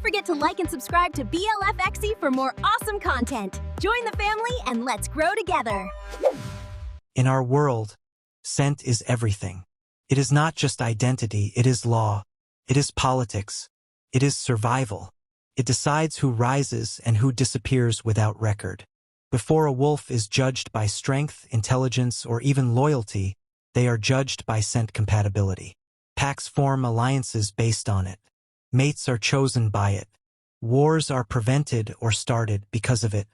Don't forget to like and subscribe to BLFXE for more awesome content. Join the family and let's grow together. In our world, scent is everything. It is not just identity, it is law. It is politics. It is survival. It decides who rises and who disappears without record. Before a wolf is judged by strength, intelligence, or even loyalty, they are judged by scent compatibility. Packs form alliances based on it. Mates are chosen by it. Wars are prevented or started because of it.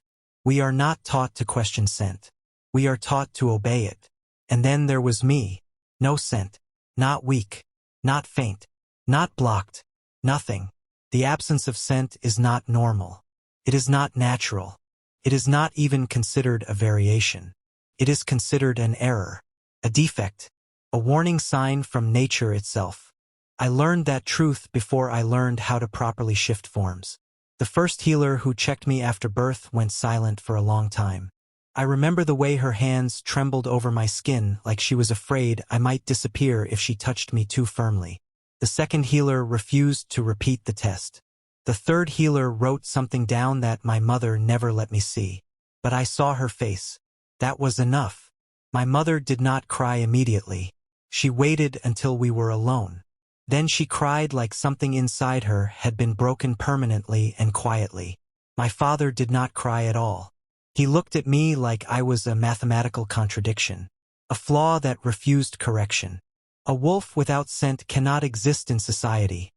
We are not taught to question scent. We are taught to obey it. And then there was me. No scent. Not weak. Not faint. Not blocked. Nothing. The absence of scent is not normal. It is not natural. It is not even considered a variation. It is considered an error, a defect, a warning sign from nature itself. I learned that truth before I learned how to properly shift forms. The first healer who checked me after birth went silent for a long time. I remember the way her hands trembled over my skin like she was afraid I might disappear if she touched me too firmly. The second healer refused to repeat the test. The third healer wrote something down that my mother never let me see. But I saw her face. That was enough. My mother did not cry immediately. She waited until we were alone. Then she cried like something inside her had been broken permanently and quietly. My father did not cry at all. He looked at me like I was a mathematical contradiction, a flaw that refused correction. A wolf without scent cannot exist in society,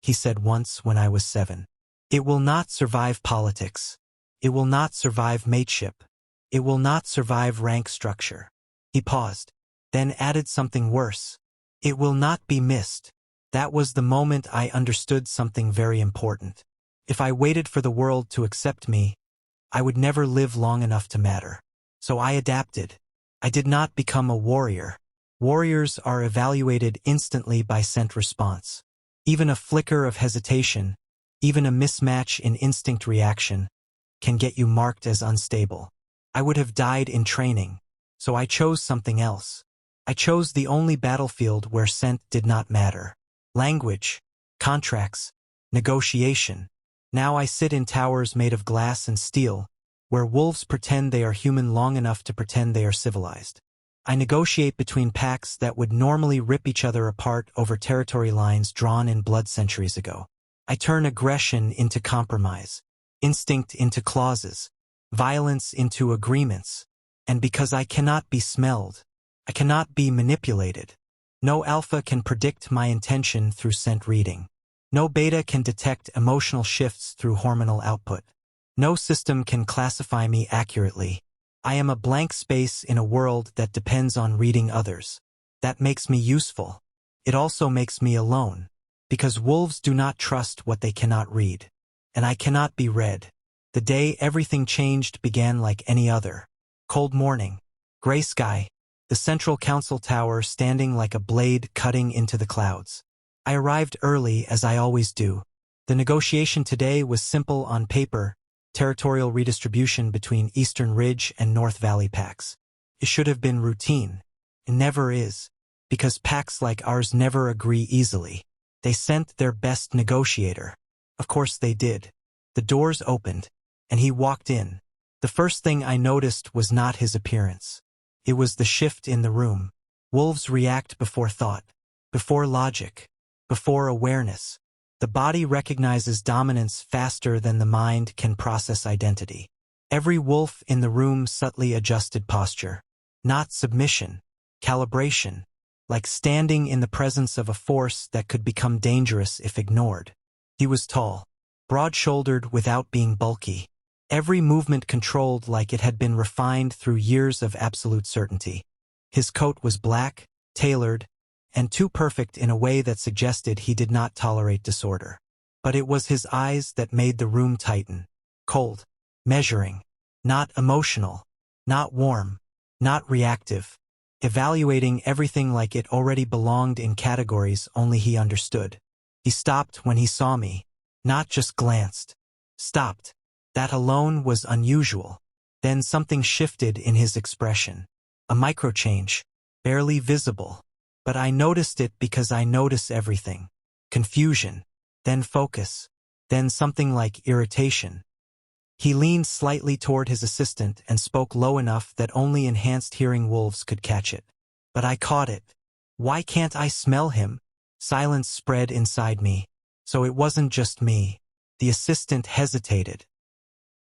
he said once when I was 7. It will not survive politics. It will not survive mateship. It will not survive rank structure. He paused, then added something worse. It will not be missed. That was the moment I understood something very important. If I waited for the world to accept me, I would never live long enough to matter. So I adapted. I did not become a warrior. Warriors are evaluated instantly by scent response. Even a flicker of hesitation, even a mismatch in instinct reaction, can get you marked as unstable. I would have died in training, so I chose something else. I chose the only battlefield where scent did not matter. Language, contracts, negotiation. Now I sit in towers made of glass and steel, where wolves pretend they are human long enough to pretend they are civilized. I negotiate between packs that would normally rip each other apart over territory lines drawn in blood centuries ago. I turn aggression into compromise, instinct into clauses, violence into agreements. And because I cannot be smelled, I cannot be manipulated. No alpha can predict my intention through scent reading. No beta can detect emotional shifts through hormonal output. No system can classify me accurately. I am a blank space in a world that depends on reading others. That makes me useful. It also makes me alone, because wolves do not trust what they cannot read. And I cannot be read. The day everything changed began like any other. Cold morning, gray sky, the central council tower standing like a blade cutting into the clouds. I arrived early, as I always do. The negotiation today was simple on paper, territorial redistribution between Eastern Ridge and North Valley packs. It should have been routine. It never is, because packs like ours never agree easily. They sent their best negotiator. Of course they did. The doors opened, and he walked in. The first thing I noticed was not his appearance. It was the shift in the room. Wolves react before thought, before logic, before awareness. The body recognizes dominance faster than the mind can process identity. Every wolf in the room subtly adjusted posture. Not submission, calibration, like standing in the presence of a force that could become dangerous if ignored. He was tall, broad-shouldered without being bulky. Every movement controlled like it had been refined through years of absolute certainty. His coat was black, tailored, and too perfect in a way that suggested he did not tolerate disorder. But it was his eyes that made the room tighten. Cold, measuring, not emotional, not warm, not reactive, evaluating everything like it already belonged in categories only he understood. He stopped when he saw me, not just glanced. Stopped. That alone was unusual. Then something shifted in his expression. A microchange, barely visible. But I noticed it because I notice everything. Confusion, then focus, then something like irritation. He leaned slightly toward his assistant and spoke low enough that only enhanced hearing wolves could catch it. But I caught it. Why can't I smell him? Silence spread inside me. So it wasn't just me. The assistant hesitated.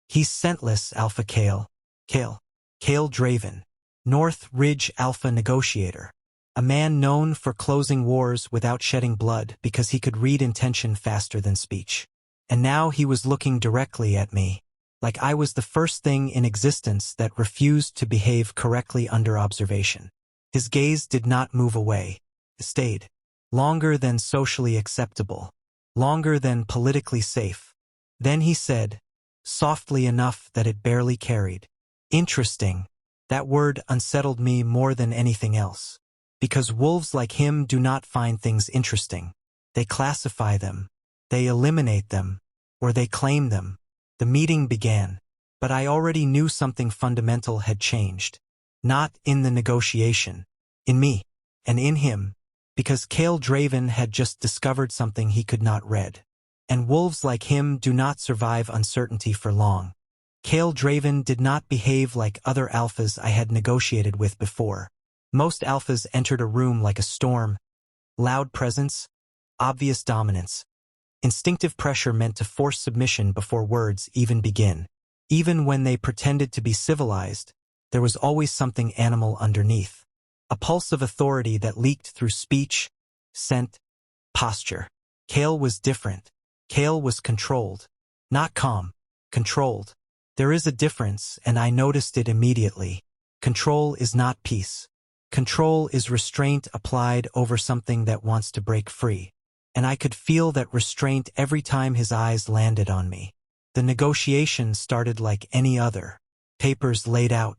He's scentless, Alpha Kael. Kael Draven. North Ridge Alpha Negotiator. A man known for closing wars without shedding blood because he could read intention faster than speech. And now he was looking directly at me, like I was the first thing in existence that refused to behave correctly under observation. His gaze did not move away. It stayed. Longer than socially acceptable. Longer than politically safe. Then he said, softly enough that it barely carried, interesting. That word unsettled me more than anything else. Because wolves like him do not find things interesting. They classify them. They eliminate them. Or they claim them. The meeting began. But I already knew something fundamental had changed. Not in the negotiation. In me. And in him. Because Kael Draven had just discovered something he could not read. And wolves like him do not survive uncertainty for long. Kael Draven did not behave like other alphas I had negotiated with before. Most alphas entered a room like a storm. Loud presence. Obvious dominance. Instinctive pressure meant to force submission before words even begin. Even when they pretended to be civilized, there was always something animal underneath. A pulse of authority that leaked through speech, scent, posture. Kael was different. Kael was controlled. Not calm. Controlled. There is a difference, and I noticed it immediately. Control is not peace. Control is restraint applied over something that wants to break free. And I could feel that restraint every time his eyes landed on me. The negotiation started like any other. Papers laid out.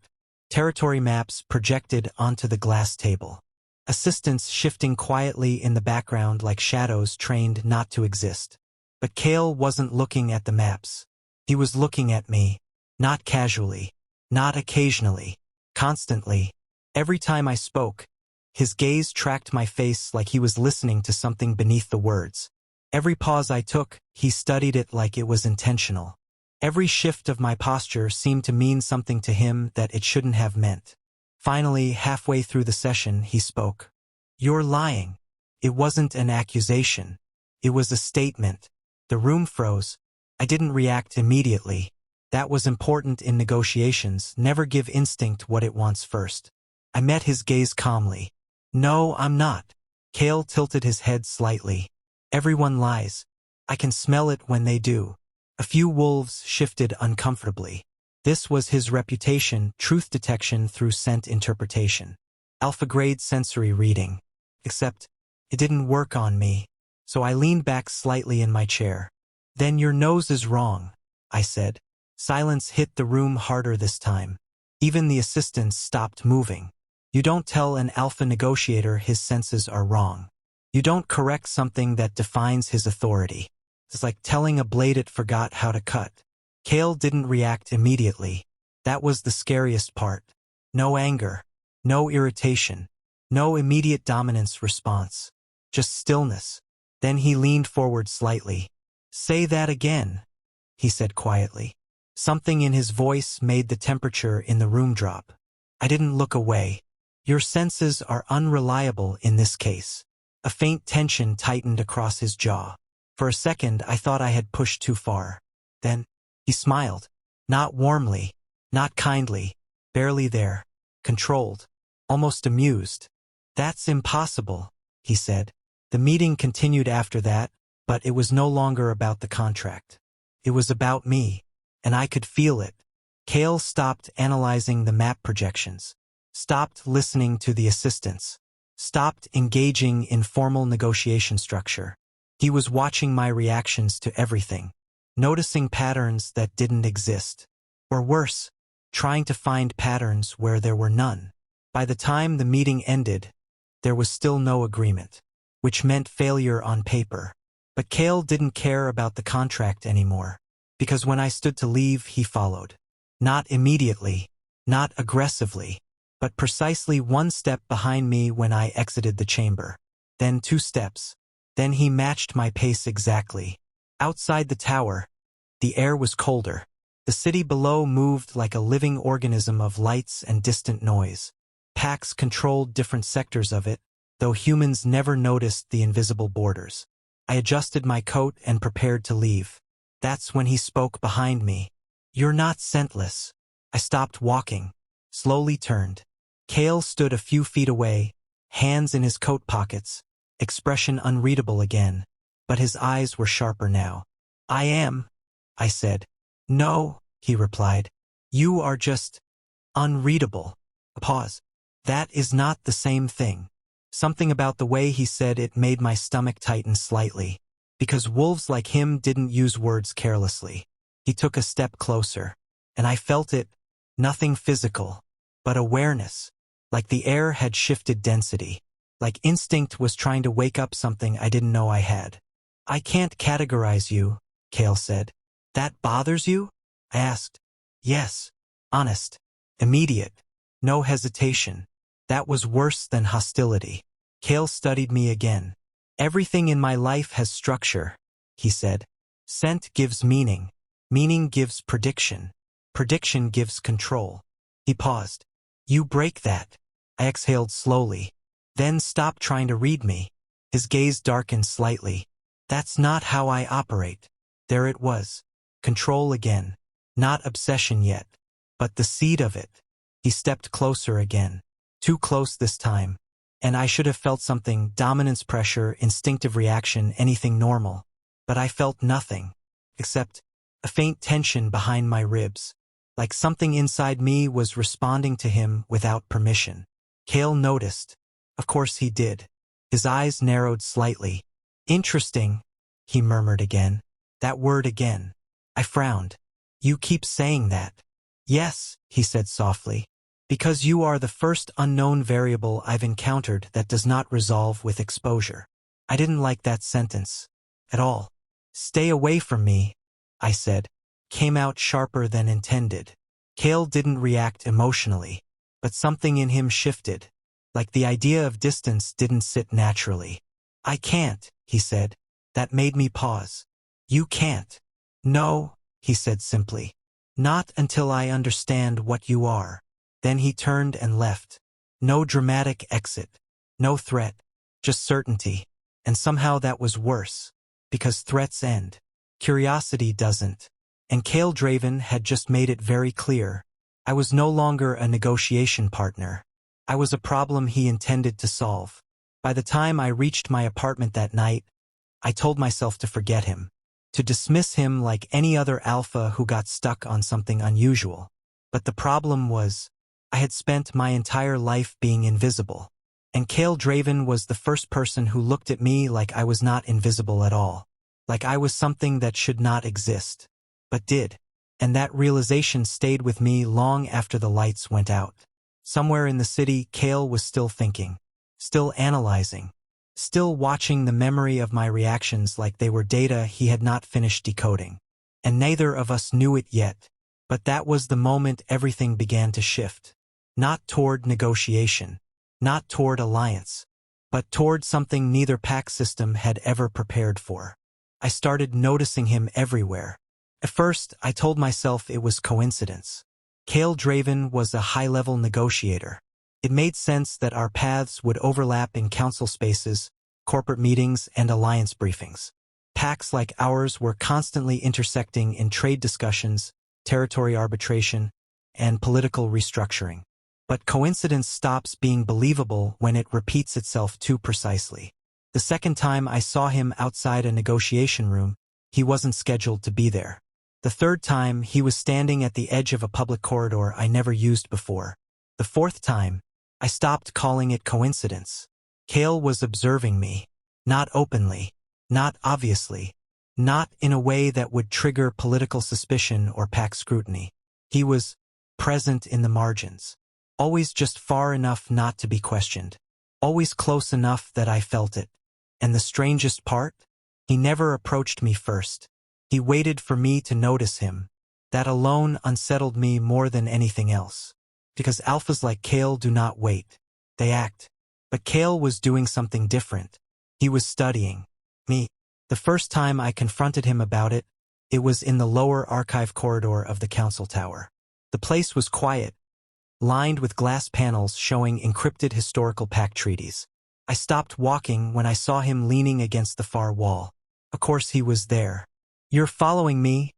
Territory maps projected onto the glass table. Assistants shifting quietly in the background like shadows trained not to exist. But Kael wasn't looking at the maps. He was looking at me. Not casually. Not occasionally. Constantly. Every time I spoke, his gaze tracked my face like he was listening to something beneath the words. Every pause I took, he studied it like it was intentional. Every shift of my posture seemed to mean something to him that it shouldn't have meant. Finally, halfway through the session, he spoke. You're lying. It wasn't an accusation. It was a statement. The room froze. I didn't react immediately. That was important in negotiations. Never give instinct what it wants first. I met his gaze calmly. No, I'm not. Kael tilted his head slightly. Everyone lies. I can smell it when they do. A few wolves shifted uncomfortably. This was his reputation, truth detection through scent interpretation. Alpha-grade sensory reading. Except, it didn't work on me, so I leaned back slightly in my chair. Then your nose is wrong, I said. Silence hit the room harder this time. Even the assistants stopped moving. You don't tell an alpha negotiator his senses are wrong. You don't correct something that defines his authority. It's like telling a bledit forgot how to cut. Kael didn't react immediately. That was the scariest part. No anger. No irritation. No immediate dominance response. Just stillness. Then he leaned forward slightly. Say that again, he said quietly. Something in his voice made the temperature in the room drop. I didn't look away. Your senses are unreliable in this case. A faint tension tightened across his jaw. For a second, I thought I had pushed too far. Then, he smiled. Not warmly, not kindly, barely there, controlled, almost amused. That's impossible, he said. The meeting continued after that, but it was no longer about the contract. It was about me, and I could feel it. Kael stopped analyzing the map projections, stopped listening to the assistants, stopped engaging in formal negotiation structure. He was watching my reactions to everything, noticing patterns that didn't exist. Or worse, trying to find patterns where there were none. By the time the meeting ended, there was still no agreement, which meant failure on paper. But Kael didn't care about the contract anymore, because when I stood to leave, he followed. Not immediately, not aggressively, but precisely one step behind me when I exited the chamber. Then 2 steps. Then he matched my pace exactly. Outside the tower, the air was colder. The city below moved like a living organism of lights and distant noise. Packs controlled different sectors of it, though humans never noticed the invisible borders. I adjusted my coat and prepared to leave. That's when he spoke behind me. "You're not scentless." I stopped walking, slowly turned. Kael stood a few feet away, hands in his coat pockets, expression unreadable again, but his eyes were sharper now. "I am," I said. "No," he replied. "You are just unreadable." A pause. That is not the same thing. Something about the way he said it made my stomach tighten slightly, because wolves like him didn't use words carelessly. He took a step closer, and I felt it, nothing physical, but awareness, like the air had shifted density, like instinct was trying to wake up something I didn't know I had. "I can't categorize you," Kael said. "That bothers you?" I asked. "Yes." Honest. Immediate. No hesitation. That was worse than hostility. Kael studied me again. "Everything in my life has structure," he said. "Scent gives meaning. Meaning gives prediction. Prediction gives control." He paused. "You break that." I exhaled slowly. "Then stop trying to read me." His gaze darkened slightly. "That's not how I operate." There it was. Control again. Not obsession yet, but the seed of it. He stepped closer again. Too close this time. And I should have felt something, dominance pressure, instinctive reaction, anything normal. But I felt nothing. Except a faint tension behind my ribs. Like something inside me was responding to him without permission. Kael noticed. Of course he did. His eyes narrowed slightly. "Interesting," he murmured again. That word again. I frowned. "You keep saying that." "Yes," he said softly. "Because you are the first unknown variable I've encountered that does not resolve with exposure." I didn't like that sentence. At all. "Stay away from me," I said. Came out sharper than intended. Kael didn't react emotionally, but something in him shifted. Like the idea of distance didn't sit naturally. "I can't," he said. That made me pause. "You can't." "No," he said simply. "Not until I understand what you are." Then he turned and left. No dramatic exit. No threat. Just certainty. And somehow that was worse. Because threats end. Curiosity doesn't. And Kael Draven had just made it very clear. I was no longer a negotiation partner. I was a problem he intended to solve. By the time I reached my apartment that night, I told myself to forget him. To dismiss him like any other alpha who got stuck on something unusual. But the problem was, I had spent my entire life being invisible. And Kael Draven was the first person who looked at me like I was not invisible at all. Like I was something that should not exist. But did. And that realization stayed with me long after the lights went out. Somewhere in the city, Kael was still thinking. Still analyzing. Still watching the memory of my reactions like they were data he had not finished decoding. And neither of us knew it yet. But that was the moment everything began to shift. Not toward negotiation. Not toward alliance. But toward something neither pack system had ever prepared for. I started noticing him everywhere. At first, I told myself it was coincidence. Kael Draven was a high-level negotiator. It made sense that our paths would overlap in council spaces, corporate meetings, and alliance briefings. Packs like ours were constantly intersecting in trade discussions, territory arbitration, and political restructuring. But coincidence stops being believable when it repeats itself too precisely. The second time I saw him outside a negotiation room, he wasn't scheduled to be there. The third time, he was standing at the edge of a public corridor I never used before. The fourth time, I stopped calling it coincidence. Kael was observing me. Not openly. Not obviously. Not in a way that would trigger political suspicion or pack scrutiny. He was present in the margins. Always just far enough not to be questioned. Always close enough that I felt it. And the strangest part? He never approached me first. He waited for me to notice him. That alone unsettled me more than anything else. Because alphas like Kael do not wait. They act. But Kael was doing something different. He was studying me. The first time I confronted him about it, it was in the lower archive corridor of the council tower. The place was quiet, lined with glass panels showing encrypted historical pact treaties. I stopped walking when I saw him leaning against the far wall. Of course he was there. "You're following me?"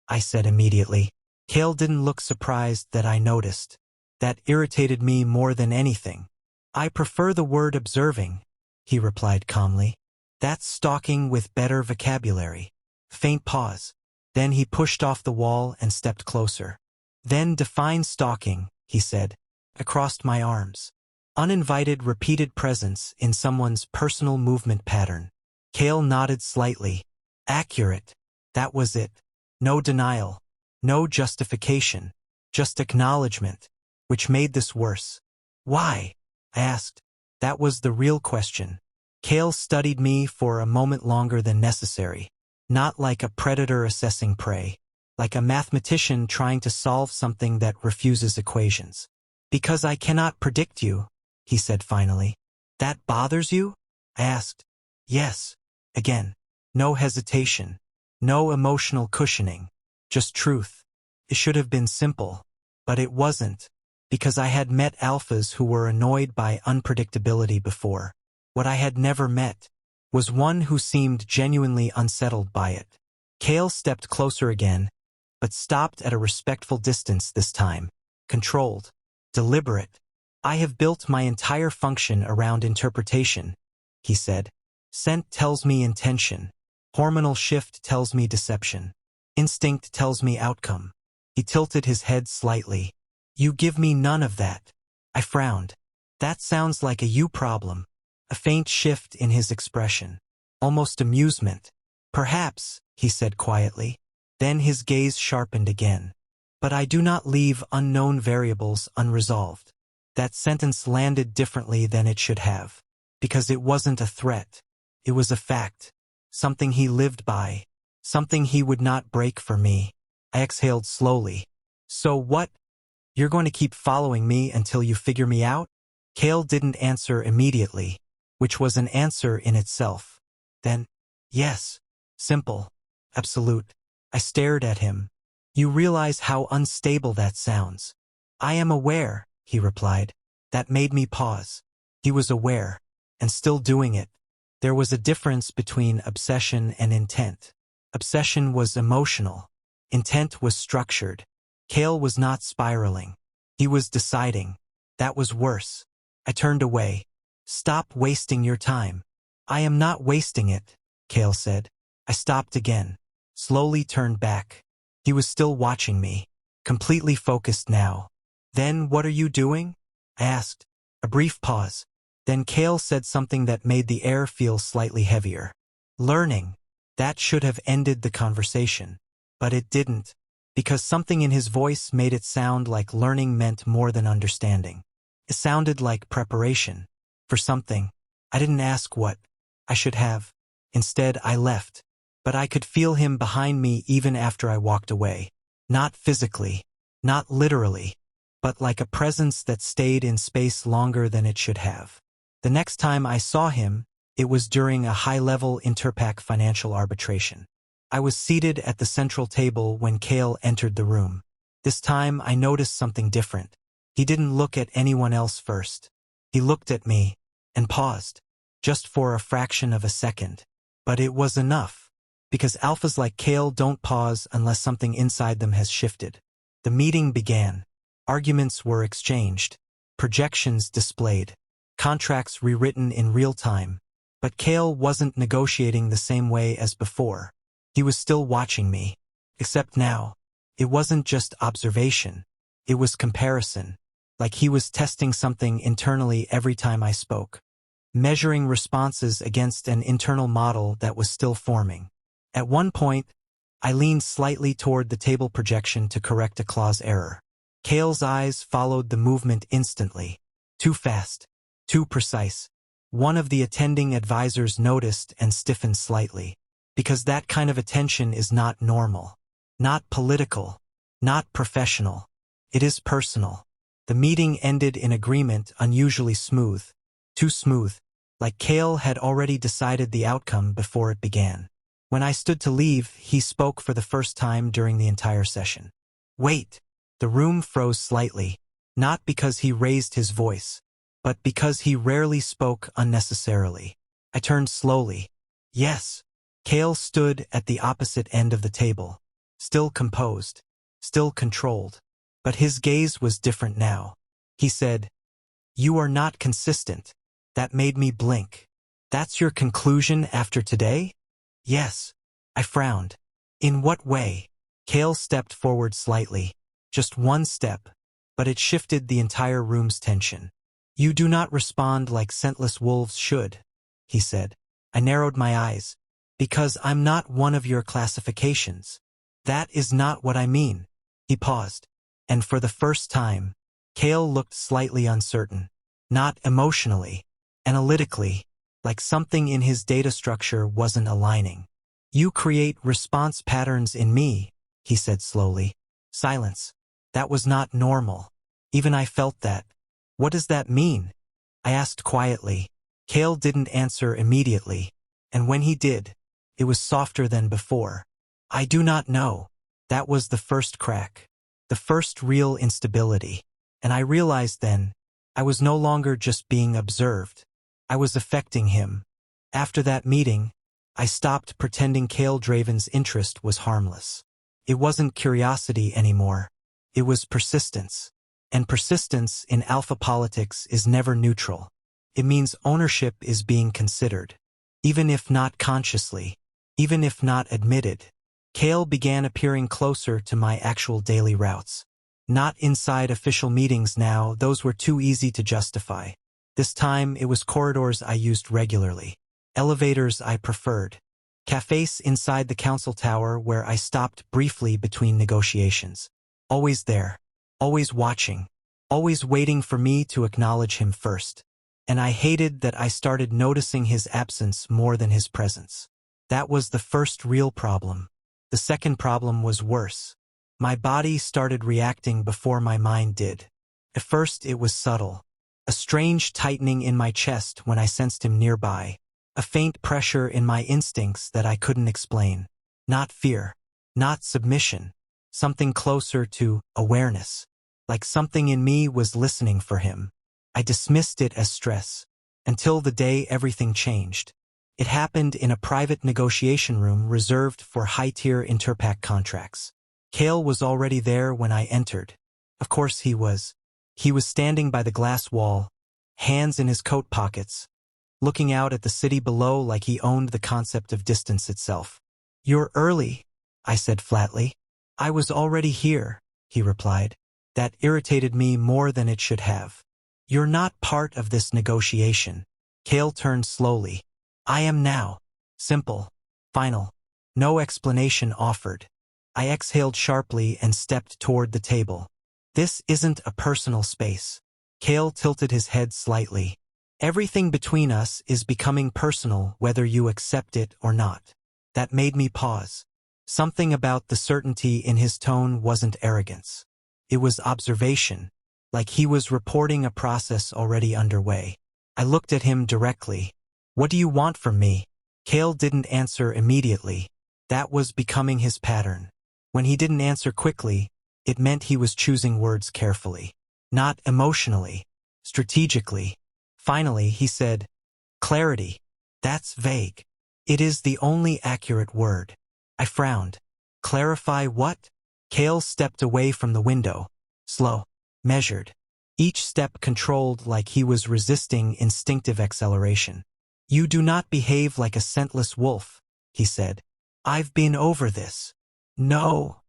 I said immediately. Kael didn't look surprised that I noticed. That irritated me more than anything. "I prefer the word observing," he replied calmly. "That's stalking with better vocabulary." Faint pause. Then he pushed off the wall and stepped closer. "Then define stalking," he said. I crossed my arms. Uninvited repeated presence in someone's personal movement pattern. Kael nodded slightly. Accurate. That was it. No denial. No justification. Just acknowledgement. Which made this worse. "Why?" I asked. That was the real question. Kael studied me for a moment longer than necessary. Not like a predator assessing prey. Like a mathematician trying to solve something that refuses equations. "Because I cannot predict you," he said finally. "That bothers you?" I asked. "Yes." Again. No hesitation. No emotional cushioning. Just truth. It should have been simple. But it wasn't. Because I had met alphas who were annoyed by unpredictability before. What I had never met was one who seemed genuinely unsettled by it. Kael stepped closer again, but stopped at a respectful distance this time. Controlled. Deliberate. "I have built my entire function around interpretation," he said. "Scent tells me intention. Hormonal shift tells me deception. Instinct tells me outcome." He tilted his head slightly. "You give me none of that." I frowned. "That sounds like a you problem." A faint shift in his expression. Almost amusement. "Perhaps," he said quietly. Then his gaze sharpened again. "But I do not leave unknown variables unresolved." That sentence landed differently than it should have. Because it wasn't a threat. It was a fact. Something he lived by. Something he would not break for me. I exhaled slowly. "So what? You're going to keep following me until you figure me out?" Kael didn't answer immediately, which was an answer in itself. Then, "Yes." Simple. Absolute. I stared at him. "You realize how unstable that sounds." "I am aware," he replied. That made me pause. He was aware, and still doing it. There was a difference between obsession and intent. Obsession was emotional. Intent was structured. Kael was not spiraling. He was deciding. That was worse. I turned away. "Stop wasting your time." "I am not wasting it," Kael said. I stopped again. Slowly turned back. He was still watching me. Completely focused now. "Then what are you doing?" I asked. A brief pause. Then Kael said something that made the air feel slightly heavier. "Learning." That should have ended the conversation. But it didn't. Because something in his voice made it sound like learning meant more than understanding. It sounded like preparation. For something. I didn't ask what. I should have. Instead, I left. But I could feel him behind me even after I walked away. Not physically. Not literally. But like a presence that stayed in space longer than it should have. The next time I saw him, it was during a high-level interpack financial arbitration. I was seated at the central table when Kael entered the room. This time I noticed something different. He didn't look at anyone else first. He looked at me, and paused. Just for a fraction of a second. But it was enough. Because alphas like Kael don't pause unless something inside them has shifted. The meeting began. Arguments were exchanged. Projections displayed. Contracts rewritten in real time. But Kael wasn't negotiating the same way as before. He was still watching me. Except now. It wasn't just observation. It was comparison. Like he was testing something internally every time I spoke. Measuring responses against an internal model that was still forming. At one point, I leaned slightly toward the table projection to correct a clause error. Kael's eyes followed the movement instantly. Too fast. Too precise. One of the attending advisors noticed and stiffened slightly. Because that kind of attention is not normal. Not political. Not professional. It is personal. The meeting ended in agreement unusually smooth. Too smooth. Like Kael had already decided the outcome before it began. When I stood to leave, he spoke for the first time during the entire session. Wait. The room froze slightly, not because he raised his voice, but because he rarely spoke unnecessarily. I turned slowly. Yes. Kael stood at the opposite end of the table, still composed, still controlled. But his gaze was different now. He said, "You are not consistent." That made me blink. That's your conclusion after today? Yes. I frowned. In what way? Kael stepped forward slightly. Just one step, but it shifted the entire room's tension. You do not respond like scentless wolves should, he said. I narrowed my eyes. Because I'm not one of your classifications. That is not what I mean. He paused. And for the first time, Kael looked slightly uncertain. Not emotionally, analytically, like something in his data structure wasn't aligning. You create response patterns in me, he said slowly. Silence. That was not normal. Even I felt that. What does that mean? I asked quietly. Kael didn't answer immediately, and when he did, it was softer than before. I do not know. That was the first crack. The first real instability. And I realized then, I was no longer just being observed. I was affecting him. After that meeting, I stopped pretending Kael Draven's interest was harmless. It wasn't curiosity anymore. It was persistence. And persistence in alpha politics is never neutral. It means ownership is being considered. Even if not consciously. Even if not admitted. Kael began appearing closer to my actual daily routes. Not inside official meetings now, those were too easy to justify. This time it was corridors I used regularly. Elevators I preferred. Cafes inside the council tower where I stopped briefly between negotiations. Always there. Always watching. Always waiting for me to acknowledge him first. And I hated that I started noticing his absence more than his presence. That was the first real problem. The second problem was worse. My body started reacting before my mind did. At first it was subtle. A strange tightening in my chest when I sensed him nearby. A faint pressure in my instincts that I couldn't explain. Not fear. Not submission. Something closer to awareness. Like something in me was listening for him. I dismissed it as stress. Until the day everything changed. It happened in a private negotiation room reserved for high-tier interpack contracts. Kael was already there when I entered. Of course he was. He was standing by the glass wall, hands in his coat pockets, looking out at the city below like he owned the concept of distance itself. "You're early," I said flatly. "I was already here," he replied. That irritated me more than it should have. "You're not part of this negotiation." Kael turned slowly. "I am now." Simple. Final. No explanation offered. I exhaled sharply and stepped toward the table. This isn't a personal space. Kael tilted his head slightly. Everything between us is becoming personal whether you accept it or not. That made me pause. Something about the certainty in his tone wasn't arrogance. It was observation, like he was reporting a process already underway. I looked at him directly. "What do you want from me?" Kael didn't answer immediately. That was becoming his pattern. When he didn't answer quickly, it meant he was choosing words carefully. Not emotionally. Strategically. Finally, he said, "Clarity. That's vague." "It is the only accurate word." I frowned. "Clarify what?" Kael stepped away from the window. Slow. Measured. Each step controlled like he was resisting instinctive acceleration. "You do not behave like a scentless wolf," he said. "I've been over this." "No,"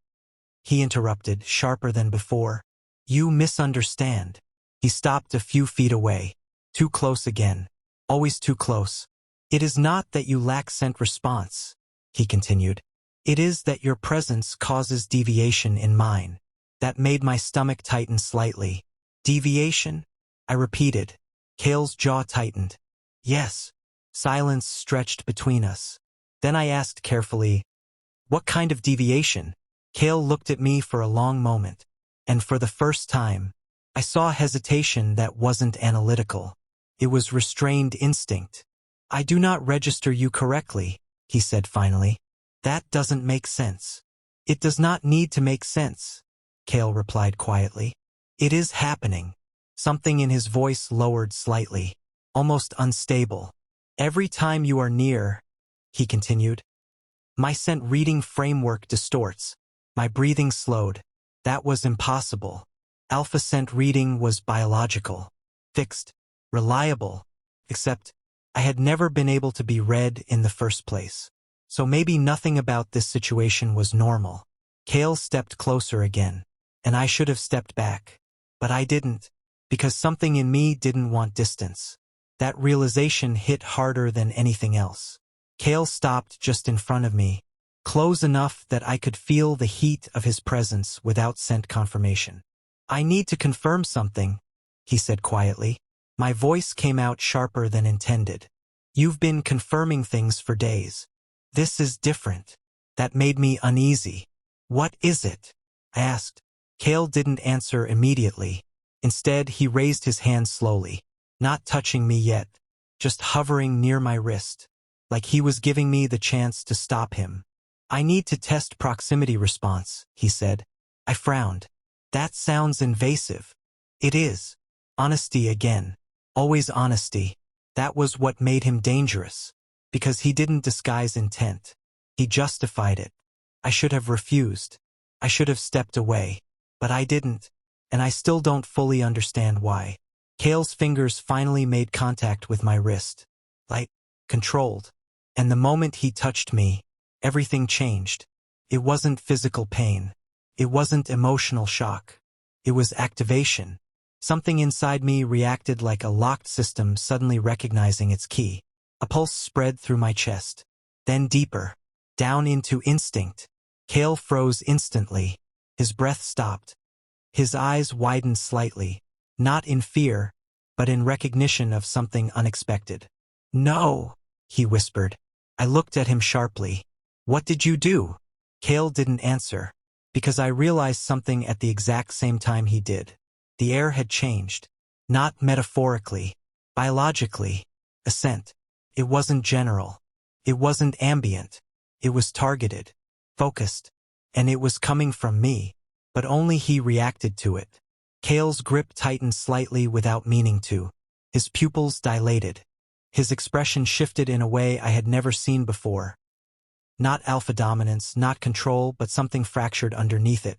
he interrupted, sharper than before. "You misunderstand." He stopped a few feet away. Too close again. Always too close. "It is not that you lack scent response," he continued. "It is that your presence causes deviation in mine." That made my stomach tighten slightly. "Deviation?" I repeated. Kael's jaw tightened. "Yes." Silence stretched between us. Then I asked carefully, "What kind of deviation?" Kael looked at me for a long moment, and for the first time, I saw hesitation that wasn't analytical. It was restrained instinct. "I do not register you correctly," he said finally. That doesn't make sense. It does not need to make sense, Kael replied quietly. It is happening. Something in his voice lowered slightly, almost unstable. Every time you are near, he continued, my scent reading framework distorts. My breathing slowed. That was impossible. Alpha scent reading was biological, fixed, reliable, except I had never been able to be read in the first place. So maybe nothing about this situation was normal. Kael stepped closer again, and I should have stepped back. But I didn't, because something in me didn't want distance. That realization hit harder than anything else. Kael stopped just in front of me, close enough that I could feel the heat of his presence without scent confirmation. I need to confirm something, he said quietly. My voice came out sharper than intended. You've been confirming things for days. This is different. That made me uneasy. What is it? I asked. Kael didn't answer immediately. Instead, he raised his hand slowly, not touching me yet, just hovering near my wrist, like he was giving me the chance to stop him. I need to test proximity response, he said. I frowned. That sounds invasive. It is. Honesty again. Always honesty. That was what made him dangerous. Because he didn't disguise intent. He justified it. I should have refused. I should have stepped away. But I didn't. And I still don't fully understand why. Kael's fingers finally made contact with my wrist. Light. Controlled. And the moment he touched me, everything changed. It wasn't physical pain. It wasn't emotional shock. It was activation. Something inside me reacted like a locked system suddenly recognizing its key. A pulse spread through my chest. Then deeper. Down into instinct. Kael froze instantly. His breath stopped. His eyes widened slightly. Not in fear, but in recognition of something unexpected. No, he whispered. I looked at him sharply. What did you do? Kael didn't answer, because I realized something at the exact same time he did. The air had changed. Not metaphorically, biologically. A scent. It wasn't general. It wasn't ambient. It was targeted, focused, and it was coming from me, but only he reacted to it. Kael's grip tightened slightly without meaning to. His pupils dilated. His expression shifted in a way I had never seen before. Not alpha dominance, not control, but something fractured underneath it.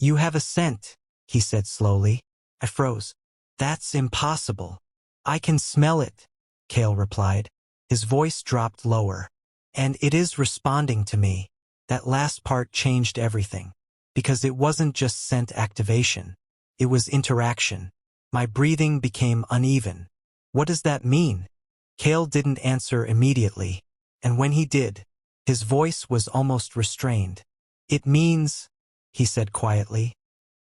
You have a scent, he said slowly. I froze. That's impossible. I can smell it, Kael replied. His voice dropped lower. And it is responding to me. That last part changed everything. Because it wasn't just scent activation. It was interaction. My breathing became uneven. What does that mean? Kael didn't answer immediately. And when he did, his voice was almost restrained. It means, he said quietly,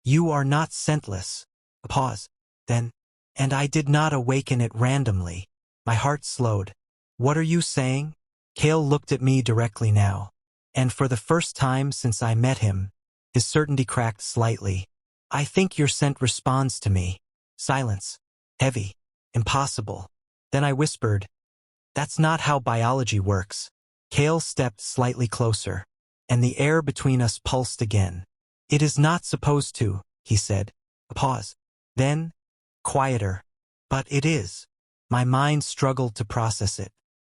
you are not scentless. A pause. Then, and I did not awaken it randomly. My heart slowed. What are you saying? Kael looked at me directly now. And for the first time since I met him, his certainty cracked slightly. I think your scent responds to me. Silence. Heavy. Impossible. Then I whispered, that's not how biology works. Kael stepped slightly closer, and the air between us pulsed again. It is not supposed to, he said. A pause. Then, quieter. But it is. My mind struggled to process it.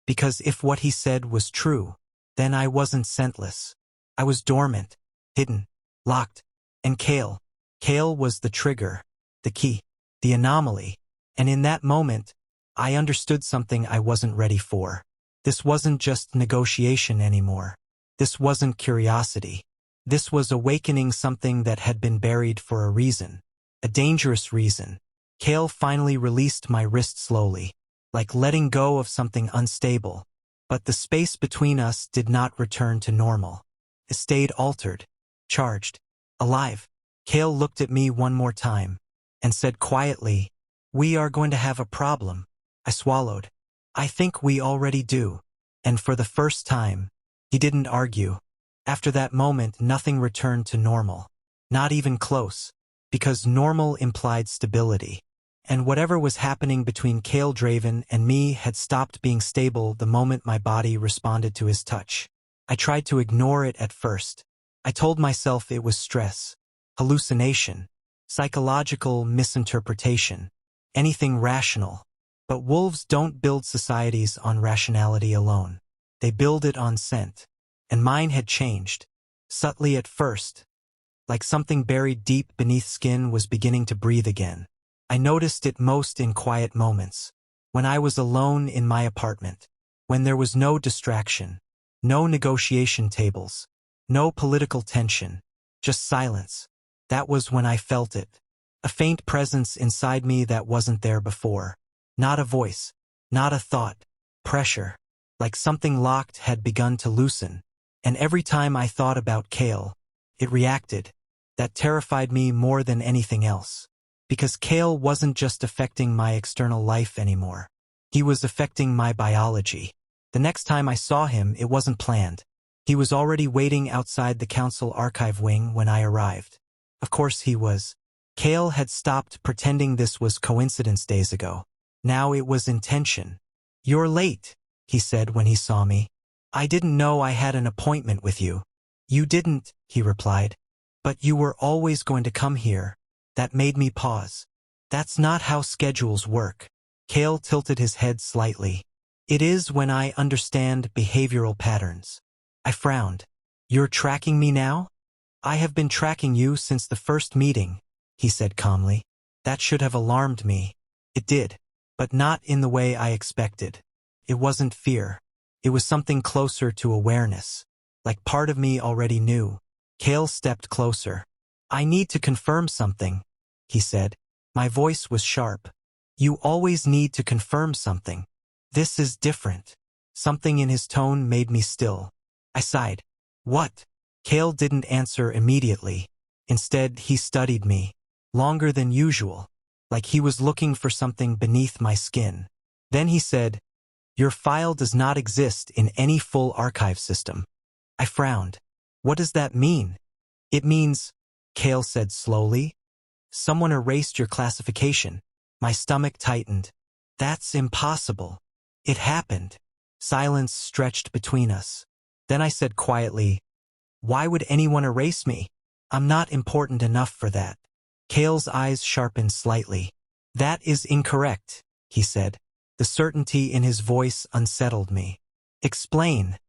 Because if what he said was true, then I wasn't scentless. I was dormant, hidden, locked. And Kael was the trigger, the key, the anomaly. And in that moment, I understood something I wasn't ready for. This wasn't just negotiation anymore. This wasn't curiosity. This was awakening something that had been buried for a reason. A dangerous reason. Kael finally released my wrist slowly, like letting go of something unstable. But the space between us did not return to normal. It stayed altered, charged, alive. Kael looked at me one more time, and said quietly, we are going to have a problem. I swallowed. I think we already do. And for the first time, he didn't argue. After that moment, nothing returned to normal. Not even close. Because normal implied stability. And whatever was happening between Kael Draven and me had stopped being stable the moment my body responded to his touch. I tried to ignore it at first. I told myself it was stress, hallucination, psychological misinterpretation, anything rational. But wolves don't build societies on rationality alone. They build it on scent. And mine had changed. Subtly at first. Like something buried deep beneath skin was beginning to breathe again. I noticed it most in quiet moments. When I was alone in my apartment. When there was no distraction. No negotiation tables. No political tension. Just silence. That was when I felt it. A faint presence inside me that wasn't there before. Not a voice. Not a thought. Pressure. Like something locked had begun to loosen. And every time I thought about Kael, it reacted. That terrified me more than anything else. Because Kael wasn't just affecting my external life anymore. He was affecting my biology. The next time I saw him, it wasn't planned. He was already waiting outside the council archive wing when I arrived. Of course he was. Kael had stopped pretending this was coincidence days ago. Now it was intention. "You're late," he said when he saw me. "I didn't know I had an appointment with you." "You didn't," he replied. "But you were always going to come here." That made me pause. That's not how schedules work. Kael tilted his head slightly. "It is when I understand behavioral patterns." I frowned. "You're tracking me now?" "I have been tracking you since the first meeting," he said calmly. That should have alarmed me. It did. But not in the way I expected. It wasn't fear. It was something closer to awareness. Like part of me already knew. Kael stepped closer. "I need to confirm something," he said. My voice was sharp. "You always need to confirm something. This is different." Something in his tone made me still. I sighed. "What?" Kael didn't answer immediately. Instead, he studied me. Longer than usual. Like he was looking for something beneath my skin. Then he said, "Your file does not exist in any full archive system." I frowned. "What does that mean?" "It means," Kael said slowly, "someone erased your classification." My stomach tightened. "That's impossible." "It happened." Silence stretched between us. Then I said quietly, "Why would anyone erase me? I'm not important enough for that." Kael's eyes sharpened slightly. "That is incorrect," he said. The certainty in his voice unsettled me. "Explain,"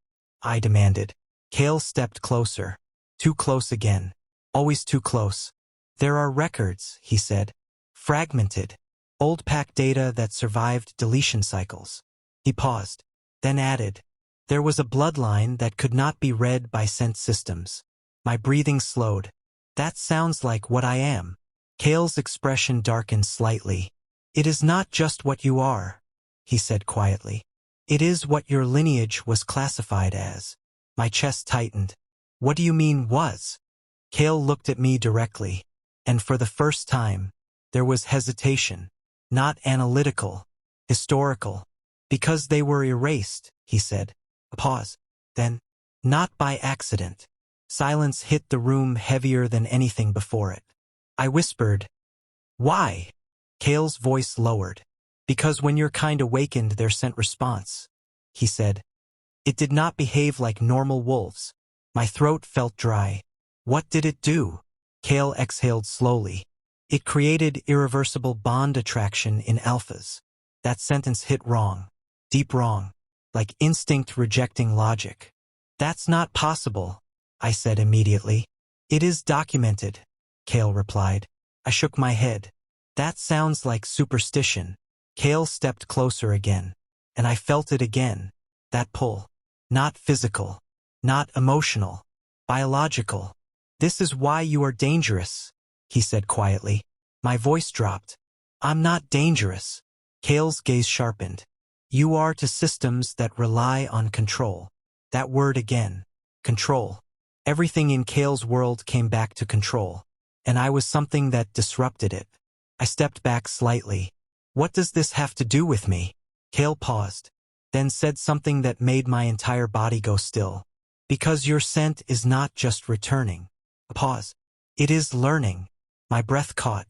I demanded. Kael stepped closer. Too close again. Always too close. "There are records," he said. "Fragmented. Old pack data that survived deletion cycles." He paused. Then added, "There was a bloodline that could not be read by scent systems." My breathing slowed. "That sounds like what I am." Kael's expression darkened slightly. "It is not just what you are," he said quietly. "It is what your lineage was classified as." My chest tightened. "What do you mean was?" Kael looked at me directly. And for the first time, there was hesitation. Not analytical. Historical. "Because they were erased," he said. A pause. Then, "Not by accident." Silence hit the room heavier than anything before it. I whispered, "Why?" Kael's voice lowered. "Because when your kind awakened their scent response," he said. "It did not behave like normal wolves." My throat felt dry. "What did it do?" Kael exhaled slowly. "It created irreversible bond attraction in alphas." That sentence hit wrong. Deep wrong. Like instinct rejecting logic. "That's not possible," I said immediately. "It is documented," Kael replied. I shook my head. "That sounds like superstition." Kael stepped closer again. And I felt it again. That pull. Not physical. Not emotional. Biological. "This is why you are dangerous," he said quietly. My voice dropped. "I'm not dangerous." Kael's gaze sharpened. "You are to systems that rely on control." That word again. Control. Everything in Kael's world came back to control. And I was something that disrupted it. I stepped back slightly. "What does this have to do with me?" Kael paused. Then said something that made my entire body go still. "Because your scent is not just returning." A pause. "It is learning." My breath caught.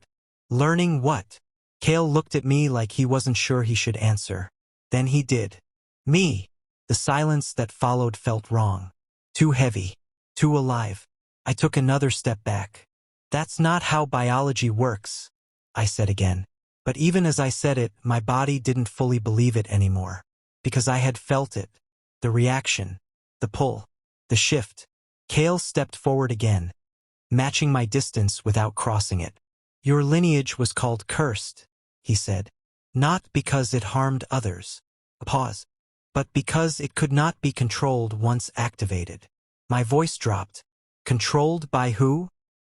"Learning what?" Kael looked at me like he wasn't sure he should answer. Then he did. "Me." The silence that followed felt wrong. Too heavy. Too alive. I took another step back. That's not how biology works, I said again. But even as I said it, my body didn't fully believe it anymore. Because I had felt it. The reaction. The pull. The shift. Kael stepped forward again, matching my distance without crossing it. Your lineage was called cursed, he said. Not because it harmed others. A pause. But because it could not be controlled once activated. My voice dropped. Controlled by who?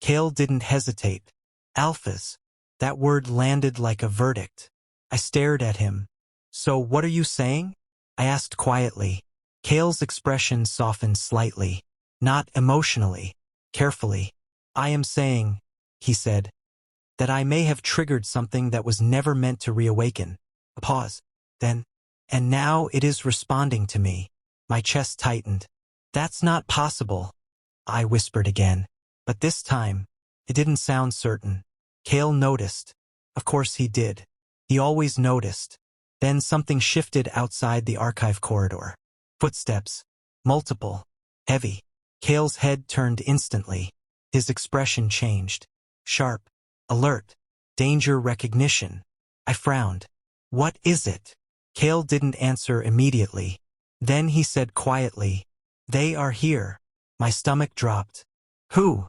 Kael didn't hesitate. Alphas. That word landed like a verdict. I stared at him. So what are you saying? I asked quietly. Kael's expression softened slightly. Not emotionally. Carefully. I am saying, he said, that I may have triggered something that was never meant to reawaken. A pause. Then, and now it is responding to me. My chest tightened. That's not possible, I whispered again. But this time, it didn't sound certain. Kael noticed. Of course he did. He always noticed. Then something shifted outside the archive corridor. Footsteps. Multiple. Heavy. Kael's head turned instantly. His expression changed. Sharp. Alert. Danger recognition. I frowned. What is it? Kael didn't answer immediately. Then he said quietly, they are here. My stomach dropped. Who?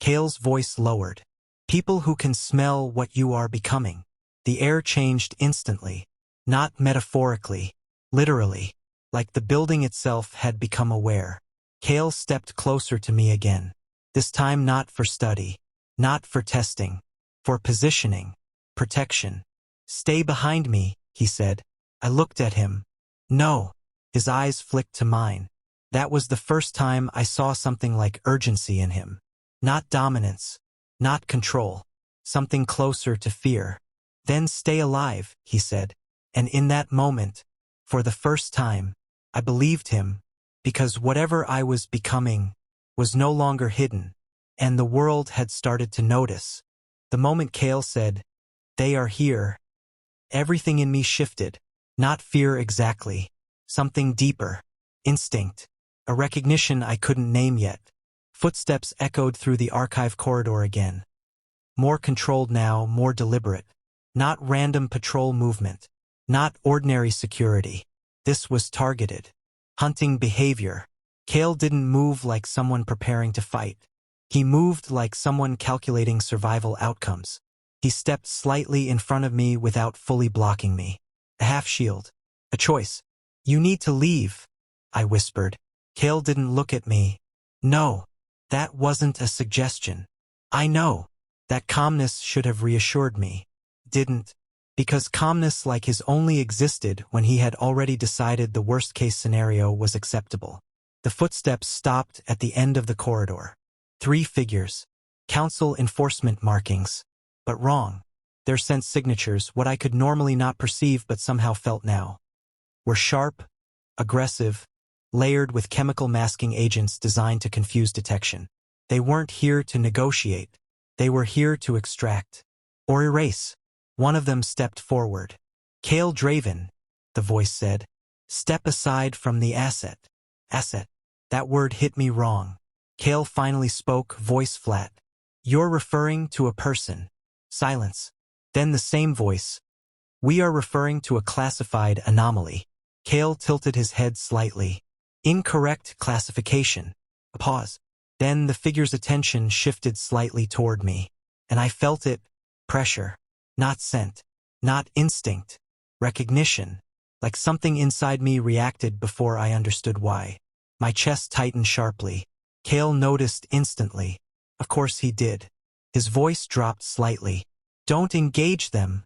Kael's voice lowered. People who can smell what you are becoming. The air changed instantly. Not metaphorically. Literally. Like the building itself had become aware. Kael stepped closer to me again. This time not for study. Not for testing. For positioning. Protection. Stay behind me, he said. I looked at him. No. His eyes flicked to mine. That was the first time I saw something like urgency in him. Not dominance. Not control. Something closer to fear. Then stay alive, he said. And in that moment, for the first time, I believed him, because whatever I was becoming was no longer hidden, and the world had started to notice. The moment Kael said, they are here, everything in me shifted. Not fear exactly. Something deeper. Instinct. A recognition I couldn't name yet. Footsteps echoed through the archive corridor again. More controlled now, more deliberate. Not random patrol movement. Not ordinary security. This was targeted. Hunting behavior. Kael didn't move like someone preparing to fight. He moved like someone calculating survival outcomes. He stepped slightly in front of me without fully blocking me. A half shield. A choice. You need to leave, I whispered. Kael didn't look at me. No, that wasn't a suggestion. I know. That calmness should have reassured me. Didn't. Because calmness like his only existed when he had already decided the worst-case scenario was acceptable. The footsteps stopped at the end of the corridor. 3 figures. Council enforcement markings. But wrong. Their sense signatures, what I could normally not perceive but somehow felt now, were sharp, aggressive, layered with chemical masking agents designed to confuse detection. They weren't here to negotiate. They were here to extract. Or erase. One of them stepped forward. Kael Draven, the voice said. Step aside from the asset. Asset. That word hit me wrong. Kael finally spoke, voice flat. You're referring to a person. Silence. Then the same voice. We are referring to a classified anomaly. Kael tilted his head slightly. Incorrect classification. A pause. Then the figure's attention shifted slightly toward me. And I felt it. Pressure. Not scent. Not instinct. Recognition. Like something inside me reacted before I understood why. My chest tightened sharply. Kael noticed instantly. Of course he did. His voice dropped slightly. Don't engage them,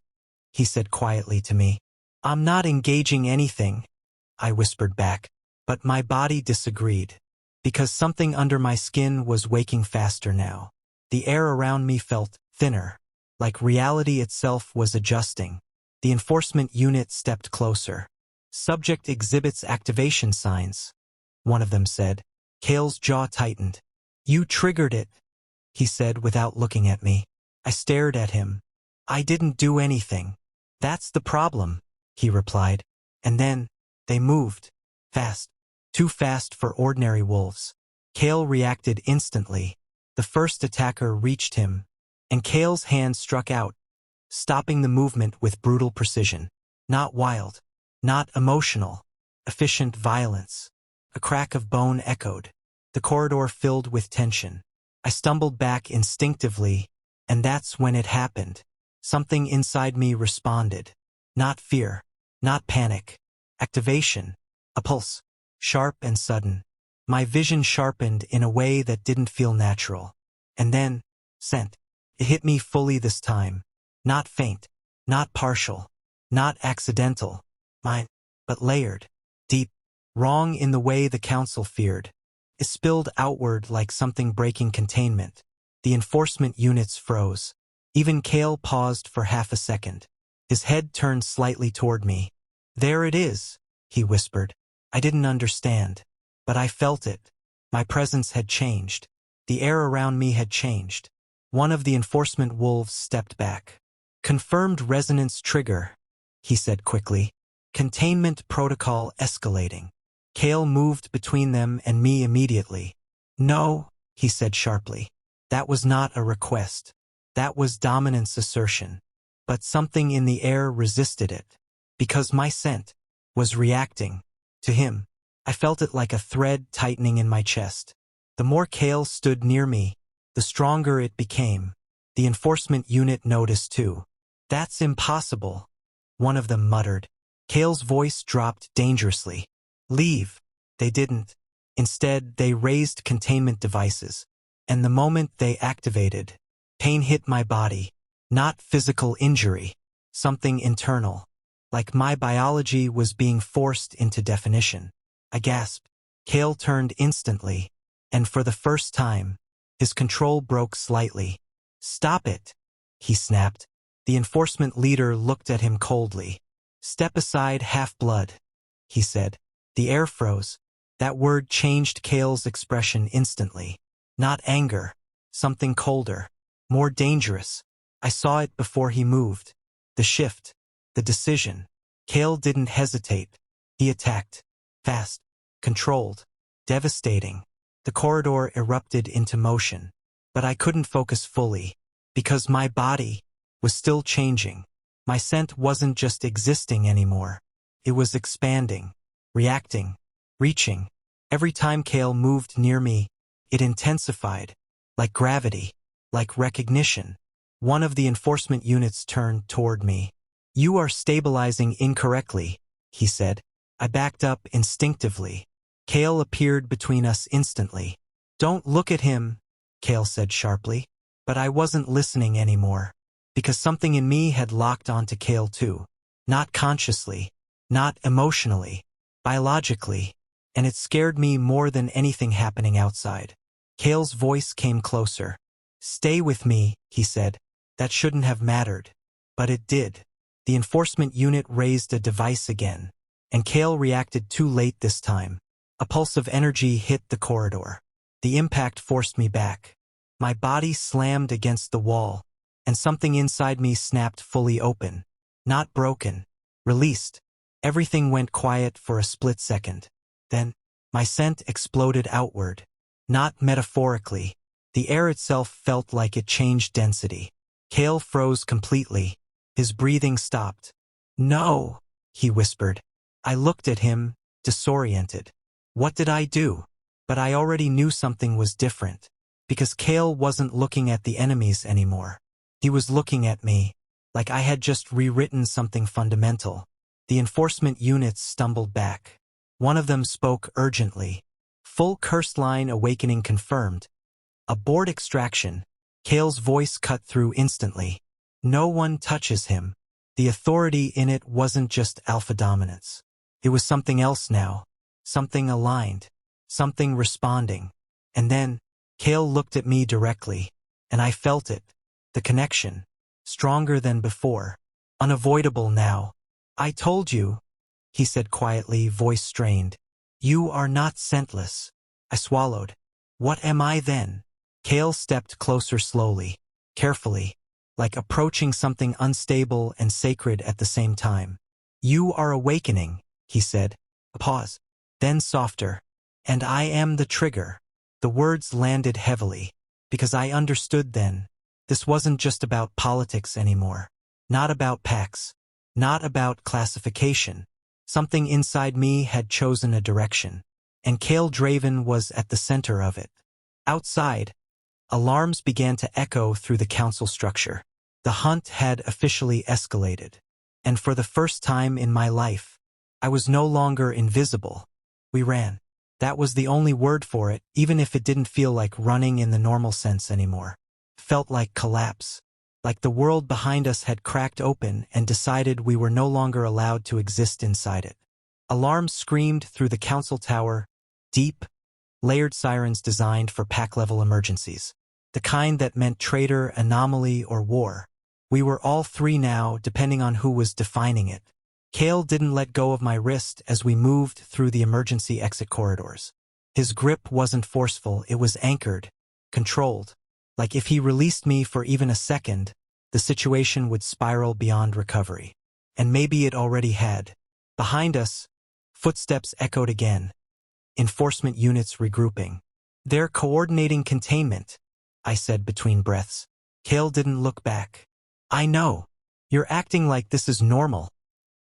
he said quietly to me. I'm not engaging anything, I whispered back. But my body disagreed. Because something under my skin was waking faster now. The air around me felt thinner. Like reality itself was adjusting. The enforcement unit stepped closer. Subject exhibits activation signs, one of them said. Kael's jaw tightened. You triggered it, he said without looking at me. I stared at him. I didn't do anything. That's the problem, he replied. And then, they moved. Fast. Too fast for ordinary wolves. Kael reacted instantly. The first attacker reached him, and Kael's hand struck out, stopping the movement with brutal precision. Not wild, not emotional, efficient violence. A crack of bone echoed. The corridor filled with tension. I stumbled back instinctively, and that's when it happened. Something inside me responded. Not fear, not panic. Activation. A pulse. Sharp and sudden. My vision sharpened in a way that didn't feel natural. And then, scent. It hit me fully this time. Not faint, not partial, not accidental. Mine, but layered. Deep. Wrong in the way the council feared. It spilled outward like something breaking containment. The enforcement units froze. Even Kael paused for half a second. His head turned slightly toward me. There it is, he whispered. I didn't understand, but I felt it. My presence had changed. The air around me had changed. One of the enforcement wolves stepped back. Confirmed resonance trigger, he said quickly. Containment protocol escalating. Kael moved between them and me immediately. No, he said sharply. That was not a request. That was dominance assertion. But something in the air resisted it. Because my scent was reacting to him. I felt it like a thread tightening in my chest. The more Kael stood near me, the stronger it became. The enforcement unit noticed too. That's impossible, one of them muttered. Kael's voice dropped dangerously. Leave. They didn't. Instead, they raised containment devices. And the moment they activated, pain hit my body. Not physical injury. Something internal. Like my biology was being forced into definition. I gasped. Kael turned instantly. And for the first time, his control broke slightly. Stop it, he snapped. The enforcement leader looked at him coldly. Step aside, half-blood, he said. The air froze. That word changed Kael's expression instantly. Not anger. Something colder. More dangerous. I saw it before he moved. The shift. The decision. Kael didn't hesitate. He attacked. Fast. Controlled. Devastating. The corridor erupted into motion. But I couldn't focus fully. Because my body was still changing. My scent wasn't just existing anymore. It was expanding. Reacting. Reaching. Every time Kael moved near me, it intensified. Like gravity. Like recognition. One of the enforcement units turned toward me. You are stabilizing incorrectly, he said. I backed up instinctively. Kael appeared between us instantly. Don't look at him, Kael said sharply. But I wasn't listening anymore. Because something in me had locked onto Kael too. Not consciously. Not emotionally. Biologically. And it scared me more than anything happening outside. Kael's voice came closer. Stay with me, he said. That shouldn't have mattered. But it did. The enforcement unit raised a device again. And Kael reacted too late this time. A pulse of energy hit the corridor. The impact forced me back. My body slammed against the wall, and something inside me snapped fully open. Not broken. Released. Everything went quiet for a split second. Then, my scent exploded outward. Not metaphorically. The air itself felt like it changed density. Kael froze completely. His breathing stopped. No, he whispered. I looked at him, disoriented. What did I do? But I already knew something was different. Because Kael wasn't looking at the enemies anymore. He was looking at me, like I had just rewritten something fundamental. The enforcement units stumbled back. One of them spoke urgently. Full cursed line awakening confirmed. Abort extraction. Kael's voice cut through instantly. No one touches him. The authority in it wasn't just alpha dominance. It was something else now. Something aligned. Something responding. And then, Kael looked at me directly, and I felt it. The connection. Stronger than before. Unavoidable now. I told you, he said quietly, voice strained. You are not scentless. I swallowed. What am I then? Kael stepped closer slowly, carefully, like approaching something unstable and sacred at the same time. You are awakening, he said. A pause. Then softer. And I am the trigger. The words landed heavily, because I understood then, this wasn't just about politics anymore. Not about packs. Not about classification. Something inside me had chosen a direction, and Kael Draven was at the center of it. Outside, alarms began to echo through the council structure. The hunt had officially escalated, and for the first time in my life, I was no longer invisible. We ran. That was the only word for it, even if it didn't feel like running in the normal sense anymore. Felt like collapse. Like the world behind us had cracked open and decided we were no longer allowed to exist inside it. Alarms screamed through the council tower, deep, layered sirens designed for pack-level emergencies. The kind that meant traitor, anomaly, or war. We were all three now, depending on who was defining it. Kael didn't let go of my wrist as we moved through the emergency exit corridors. His grip wasn't forceful, it was anchored, controlled. Like if he released me for even a second, the situation would spiral beyond recovery. And maybe it already had. Behind us, footsteps echoed again. Enforcement units regrouping. They're coordinating containment, I said between breaths. Kael didn't look back. I know. You're acting like this is normal,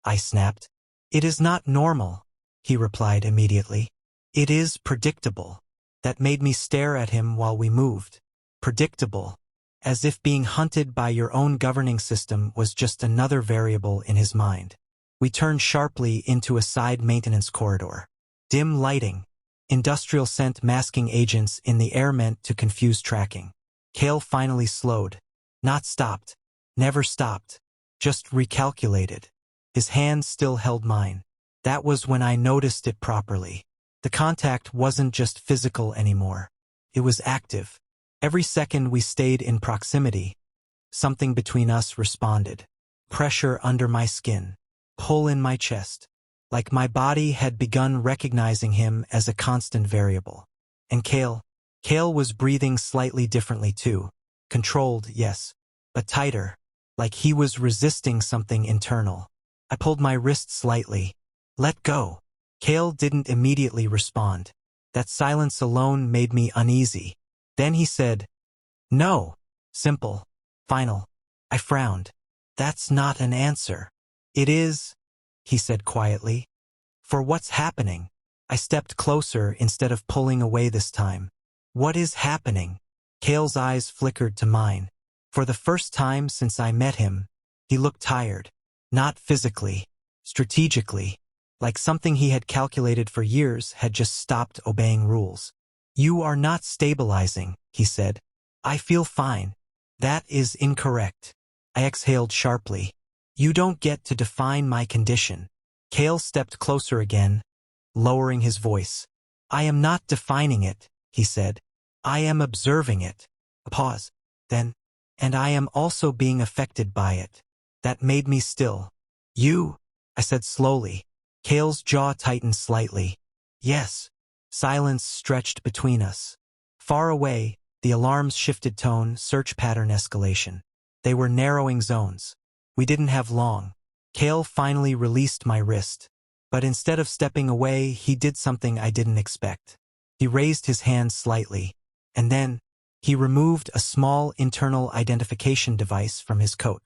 I snapped. It is not normal, he replied immediately. It is predictable. That made me stare at him while we moved. Predictable, as if being hunted by your own governing system was just another variable in his mind. We turned sharply into a side maintenance corridor. Dim lighting, industrial scent masking agents in the air meant to confuse tracking. Kael finally slowed. Not stopped. Never stopped. Just recalculated. His hand still held mine. That was when I noticed it properly. The contact wasn't just physical anymore. It was active. Every second we stayed in proximity, something between us responded. Pressure under my skin. Pull in my chest. Like my body had begun recognizing him as a constant variable. And Kael was breathing slightly differently too. Controlled, yes, but tighter. Like he was resisting something internal. I pulled my wrist slightly. Let go. Kael didn't immediately respond. That silence alone made me uneasy. Then he said, "No." Simple. Final. I frowned. "That's not an answer." "It is," he said quietly. "For what's happening." I stepped closer instead of pulling away this time. "What is happening?" Kael's eyes flickered to mine. For the first time since I met him, he looked tired. Not physically. Strategically. Like something he had calculated for years had just stopped obeying rules. "You are not stabilizing," he said. "I feel fine." "That is incorrect." I exhaled sharply. "You don't get to define my condition." Kael stepped closer again, lowering his voice. "I am not defining it," he said. "I am observing it." A pause. Then, "And I am also being affected by it." That made me still. "You?" I said slowly. Kael's jaw tightened slightly. "Yes." Silence stretched between us. Far away, the alarms shifted tone, search pattern escalation. They were narrowing zones. We didn't have long. Kael finally released my wrist. But instead of stepping away, he did something I didn't expect. He raised his hand slightly. And then, he removed a small internal identification device from his coat.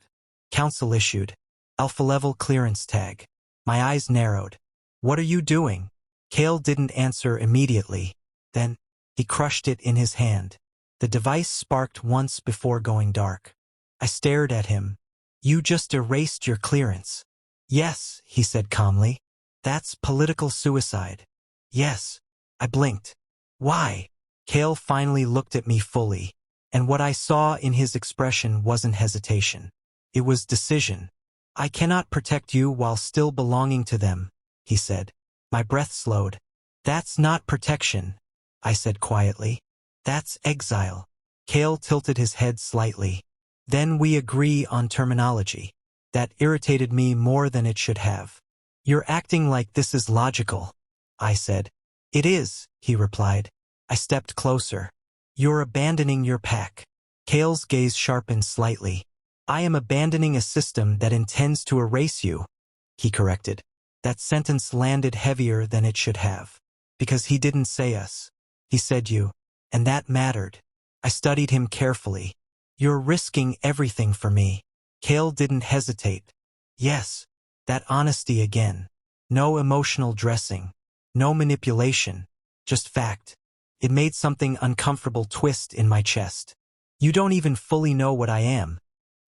Council issued. Alpha-level clearance tag. My eyes narrowed. "What are you doing?" Kael didn't answer immediately. Then, he crushed it in his hand. The device sparked once before going dark. I stared at him. "You just erased your clearance." "Yes," he said calmly. "That's political suicide." "Yes." I blinked. "Why?" Kael finally looked at me fully, and what I saw in his expression wasn't hesitation. It was decision. "I cannot protect you while still belonging to them," he said. My breath slowed. "That's not protection," I said quietly. "That's exile." Kael tilted his head slightly. "Then we agree on terminology." That irritated me more than it should have. "You're acting like this is logical," I said. "It is," he replied. I stepped closer. "You're abandoning your pack." Kael's gaze sharpened slightly. "I am abandoning a system that intends to erase you," he corrected. That sentence landed heavier than it should have. Because he didn't say us. He said you. And that mattered. I studied him carefully. You're risking everything for me. Kael didn't hesitate. Yes. That honesty again. No emotional dressing. No manipulation. Just fact. It made something uncomfortable twist in my chest. You don't even fully know what I am,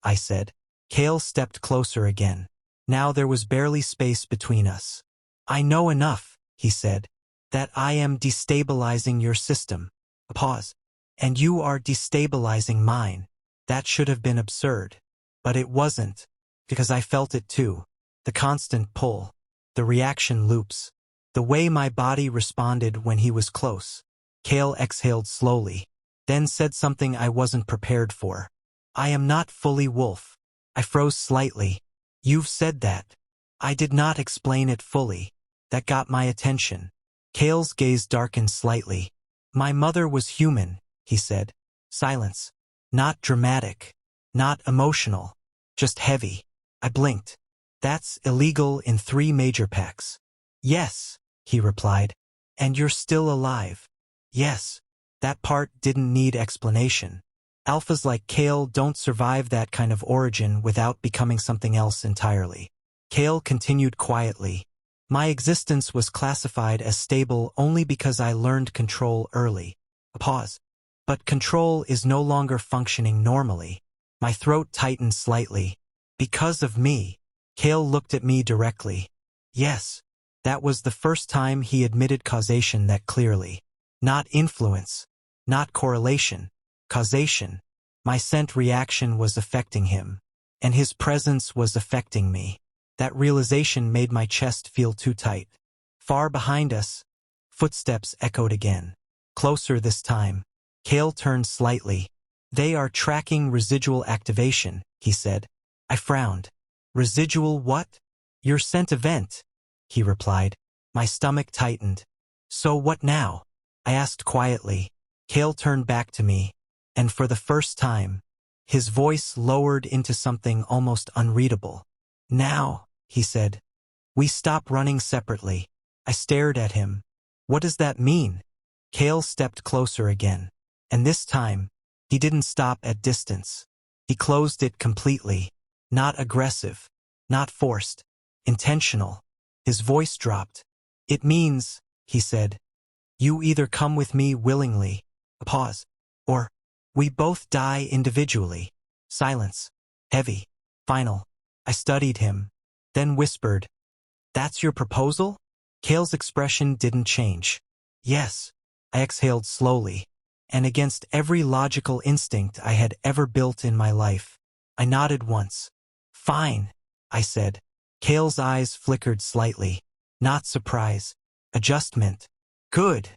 I said. Kael stepped closer again. Now there was barely space between us. I know enough, he said, that I am destabilizing your system. A pause. And you are destabilizing mine. That should have been absurd. But it wasn't, because I felt it too. The constant pull. The reaction loops. The way my body responded when he was close. Kael exhaled slowly, then said something I wasn't prepared for. I am not fully wolf. I froze slightly. You've said that. I did not explain it fully. That got my attention. Kael's gaze darkened slightly. My mother was human, he said. Silence. Not dramatic. Not emotional. Just heavy. I blinked. That's illegal in 3 major packs. Yes, he replied. And you're still alive. Yes. That part didn't need explanation. Alphas like Kael don't survive that kind of origin without becoming something else entirely. Kael continued quietly. My existence was classified as stable only because I learned control early. A pause. But control is no longer functioning normally. My throat tightened slightly. Because of me. Kael looked at me directly. Yes. That was the first time he admitted causation that clearly. Not influence. Not correlation. Causation. My scent reaction was affecting him. And his presence was affecting me. That realization made my chest feel too tight. Far behind us, footsteps echoed again. Closer this time. Kael turned slightly. They are tracking residual activation, he said. I frowned. Residual what? Your scent event, he replied. My stomach tightened. So what now? I asked quietly. Kael turned back to me. And for the first time, his voice lowered into something almost unreadable. Now, he said. We stop running separately. I stared at him. What does that mean? Kael stepped closer again. And this time, he didn't stop at distance. He closed it completely. Not aggressive. Not forced. Intentional. His voice dropped. It means, he said, you either come with me willingly, a pause, or we both die individually. Silence. Heavy. Final. I studied him, then whispered, that's your proposal? Kael's expression didn't change. Yes. I exhaled slowly, and against every logical instinct I had ever built in my life, I nodded once. Fine, I said. Kael's eyes flickered slightly. Not surprise. Adjustment. Good,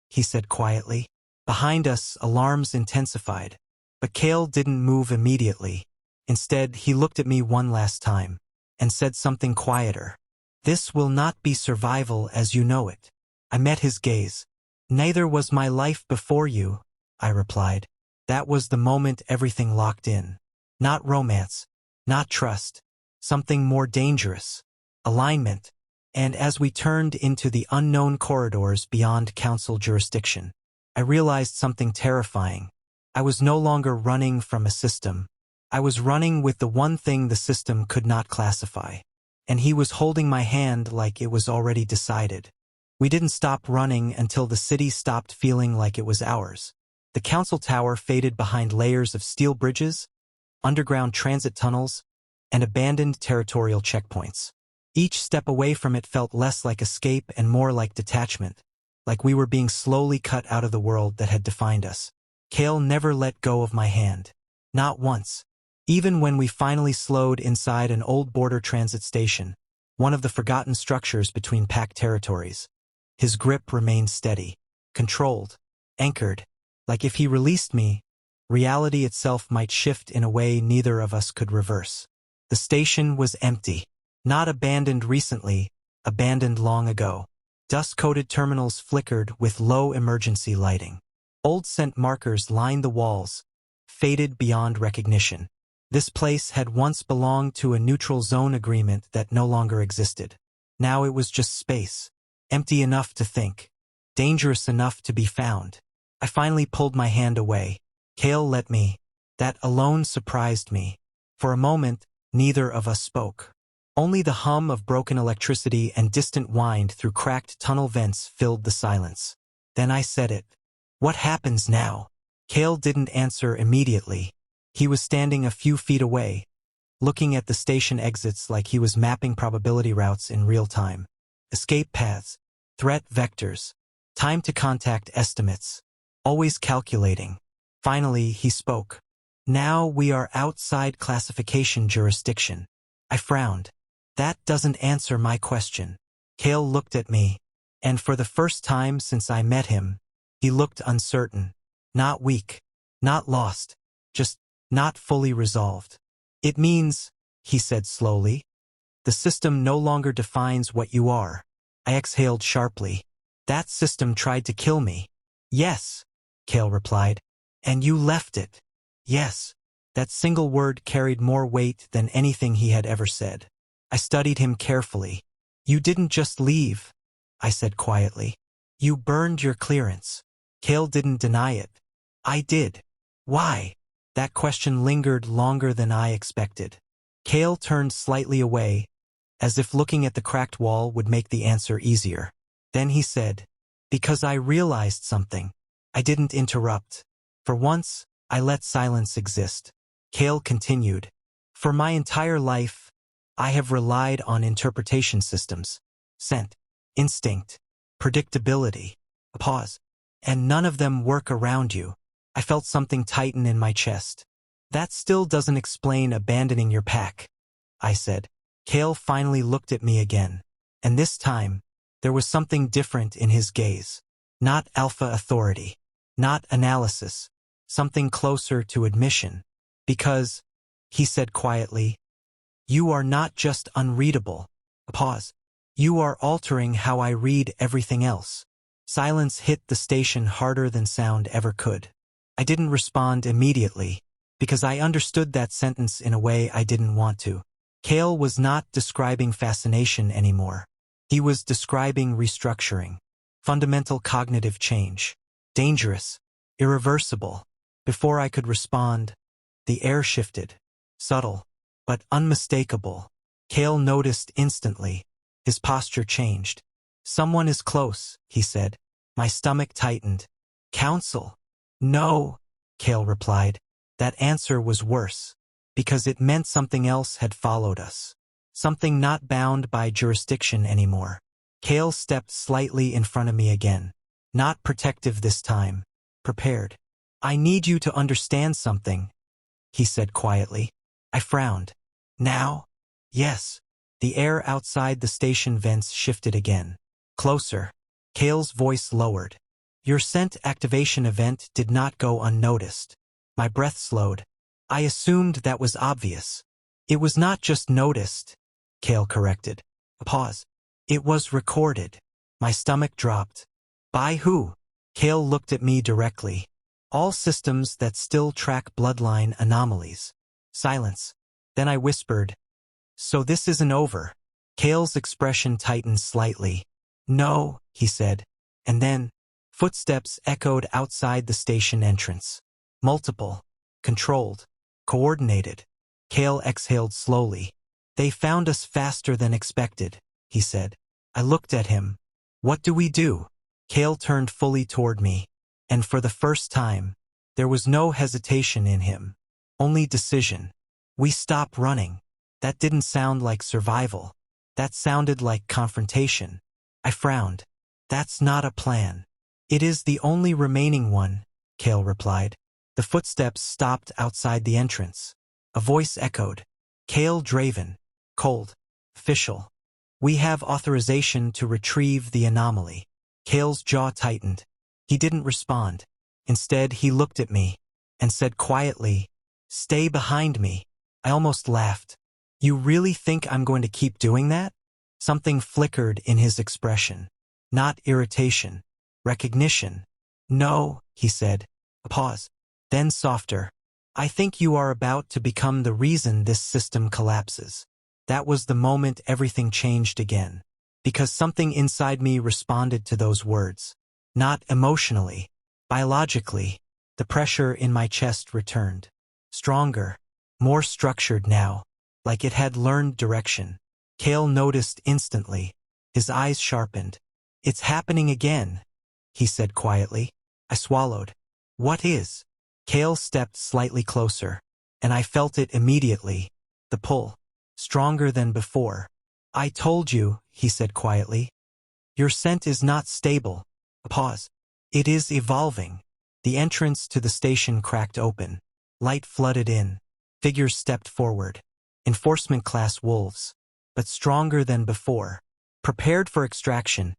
he said quietly. Behind us, alarms intensified. But Kael didn't move immediately. Instead, he looked at me one last time and said something quieter. This will not be survival as you know it. I met his gaze. Neither was my life before you, I replied. That was the moment everything locked in. Not romance. Not trust. Something more dangerous. Alignment. And as we turned into the unknown corridors beyond council jurisdiction, I realized something terrifying. I was no longer running from a system. I was running with the one thing the system could not classify. And he was holding my hand like it was already decided. We didn't stop running until the city stopped feeling like it was ours. The council tower faded behind layers of steel bridges, underground transit tunnels, and abandoned territorial checkpoints. Each step away from it felt less like escape and more like detachment, like we were being slowly cut out of the world that had defined us. Kael never let go of my hand. Not once. Even when we finally slowed inside an old border transit station, one of the forgotten structures between packed territories, his grip remained steady, controlled, anchored, like if he released me, reality itself might shift in a way neither of us could reverse. The station was empty. Not abandoned recently, abandoned long ago. Dust-coated terminals flickered with low emergency lighting. Old scent markers lined the walls, faded beyond recognition. This place had once belonged to a neutral zone agreement that no longer existed. Now it was just space, empty enough to think, dangerous enough to be found. I finally pulled my hand away. Kael let me. That alone surprised me. For a moment, neither of us spoke. Only the hum of broken electricity and distant wind through cracked tunnel vents filled the silence. Then I said it. What happens now? Kael didn't answer immediately. He was standing a few feet away, looking at the station exits like he was mapping probability routes in real time. Escape paths, threat vectors, time to contact estimates. Always calculating. Finally, he spoke. Now we are outside classification jurisdiction. I frowned. That doesn't answer my question. Kael looked at me, and for the first time since I met him, he looked uncertain. Not weak, not lost, just not fully resolved. It means, he said slowly, the system no longer defines what you are. I exhaled sharply. That system tried to kill me. Yes, Kael replied. And you left it. Yes. That single word carried more weight than anything he had ever said. I studied him carefully. You didn't just leave, I said quietly. You burned your clearance. Kael didn't deny it. I did. Why? That question lingered longer than I expected. Kael turned slightly away, as if looking at the cracked wall would make the answer easier. Then he said, because I realized something. I didn't interrupt. For once, I let silence exist. Kael continued. For my entire life, I have relied on interpretation systems. Scent, instinct, predictability, a pause. And none of them work around you. I felt something tighten in my chest. That still doesn't explain abandoning your pack, I said. Kael finally looked at me again. And this time, there was something different in his gaze. Not alpha authority. Not analysis. Something closer to admission. Because, he said quietly, you are not just unreadable. A pause. You are altering how I read everything else. Silence hit the station harder than sound ever could. I didn't respond immediately, because I understood that sentence in a way I didn't want to. Kael was not describing fascination anymore. He was describing restructuring. Fundamental cognitive change. Dangerous. Irreversible. Before I could respond, the air shifted. Subtle, but unmistakable. Kael noticed instantly. His posture changed. Someone is close, he said. My stomach tightened. Counsel? No, Kael replied. That answer was worse, because it meant something else had followed us. Something not bound by jurisdiction anymore. Kael stepped slightly in front of me again. Not protective this time. Prepared. I need you to understand something, he said quietly. I frowned. Now? Yes. The air outside the station vents shifted again. Closer. Kael's voice lowered. Your scent activation event did not go unnoticed. My breath slowed. I assumed that was obvious. It was not just noticed, Kael corrected. A pause. It was recorded. My stomach dropped. By who? Kael looked at me directly. All systems that still track bloodline anomalies. Silence. Then I whispered. So this isn't over. Kael's expression tightened slightly. No, he said. And then, footsteps echoed outside the station entrance. Multiple. Controlled. Coordinated. Kael exhaled slowly. They found us faster than expected, he said. I looked at him. What do we do? Kael turned fully toward me. And for the first time, there was no hesitation in him. Only decision. We stop running. That didn't sound like survival. That sounded like confrontation. I frowned. That's not a plan. It is the only remaining one, Kael replied. The footsteps stopped outside the entrance. A voice echoed. Kael Draven. Cold. Official. We have authorization to retrieve the anomaly. Kael's jaw tightened. He didn't respond. Instead, he looked at me and said quietly, Stay behind me. I almost laughed. You really think I'm going to keep doing that? Something flickered in his expression. Not irritation. Recognition. No, he said. A pause. Then softer. I think you are about to become the reason this system collapses. That was the moment everything changed again. Because something inside me responded to those words. Not emotionally, Biologically, the pressure in my chest returned. Stronger, more structured now, like it had learned direction. Kael noticed instantly. His eyes sharpened. "It's happening again," he said quietly. I swallowed. "What is?" Kael stepped slightly closer, and I felt it immediately. The pull. Stronger than before. "I told you," he said quietly. "Your scent is not stable." A pause. "It is evolving." The entrance to the station cracked open. Light flooded in. Figures stepped forward. Enforcement class wolves. But stronger than before. Prepared for extraction,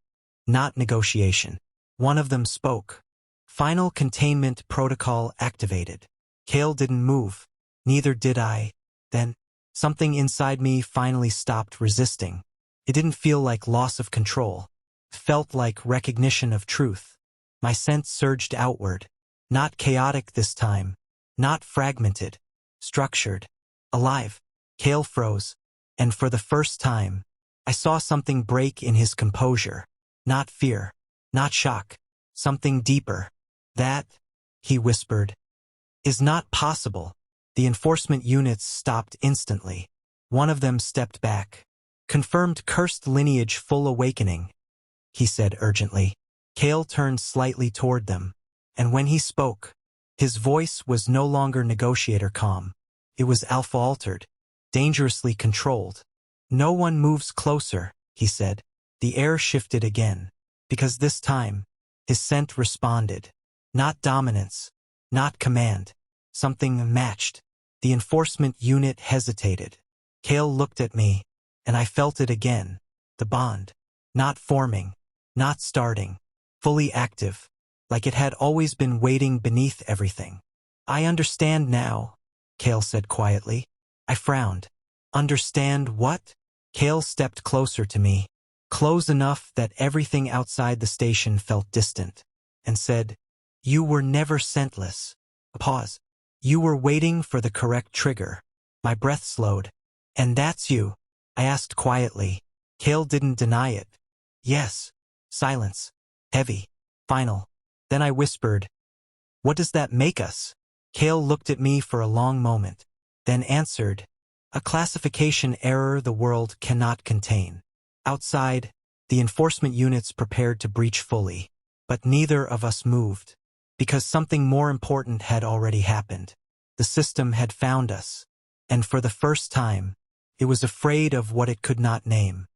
not negotiation. One of them spoke. "Final containment protocol activated." Kael didn't move. Neither did I. Then, something inside me finally stopped resisting. It didn't feel like loss of control. It felt like recognition of truth. My sense surged outward. Not chaotic this time. Not fragmented. Structured. Alive. Kael froze. And for the first time, I saw something break in his composure. Not fear. Not shock. Something deeper. "That," he whispered, "is not possible." The enforcement units stopped instantly. One of them stepped back. "Confirmed cursed lineage full awakening," he said urgently. Kael turned slightly toward them, and when he spoke, his voice was no longer negotiator calm. It was alpha altered, dangerously controlled. "No one moves closer," he said. The air shifted again, because this time, his scent responded. Not dominance, not command. Something matched. The enforcement unit hesitated. Kael looked at me, and I felt it again. The bond. Not forming, not starting. Fully active, like it had always been waiting beneath everything. "I understand now," Kael said quietly. I frowned. "Understand what?" Kael stepped closer to me, close enough that everything outside the station felt distant, and said, "You were never scentless." A pause. "You were waiting for the correct trigger." My breath slowed. "And that's you?" I asked quietly. Kael didn't deny it. "Yes." Silence. Heavy. Final. Then I whispered, "What does that make us?" Kael looked at me for a long moment, then answered, "A classification error the world cannot contain." Outside, the enforcement units prepared to breach fully, but neither of us moved, because something more important had already happened. The system had found us, and for the first time, it was afraid of what it could not name.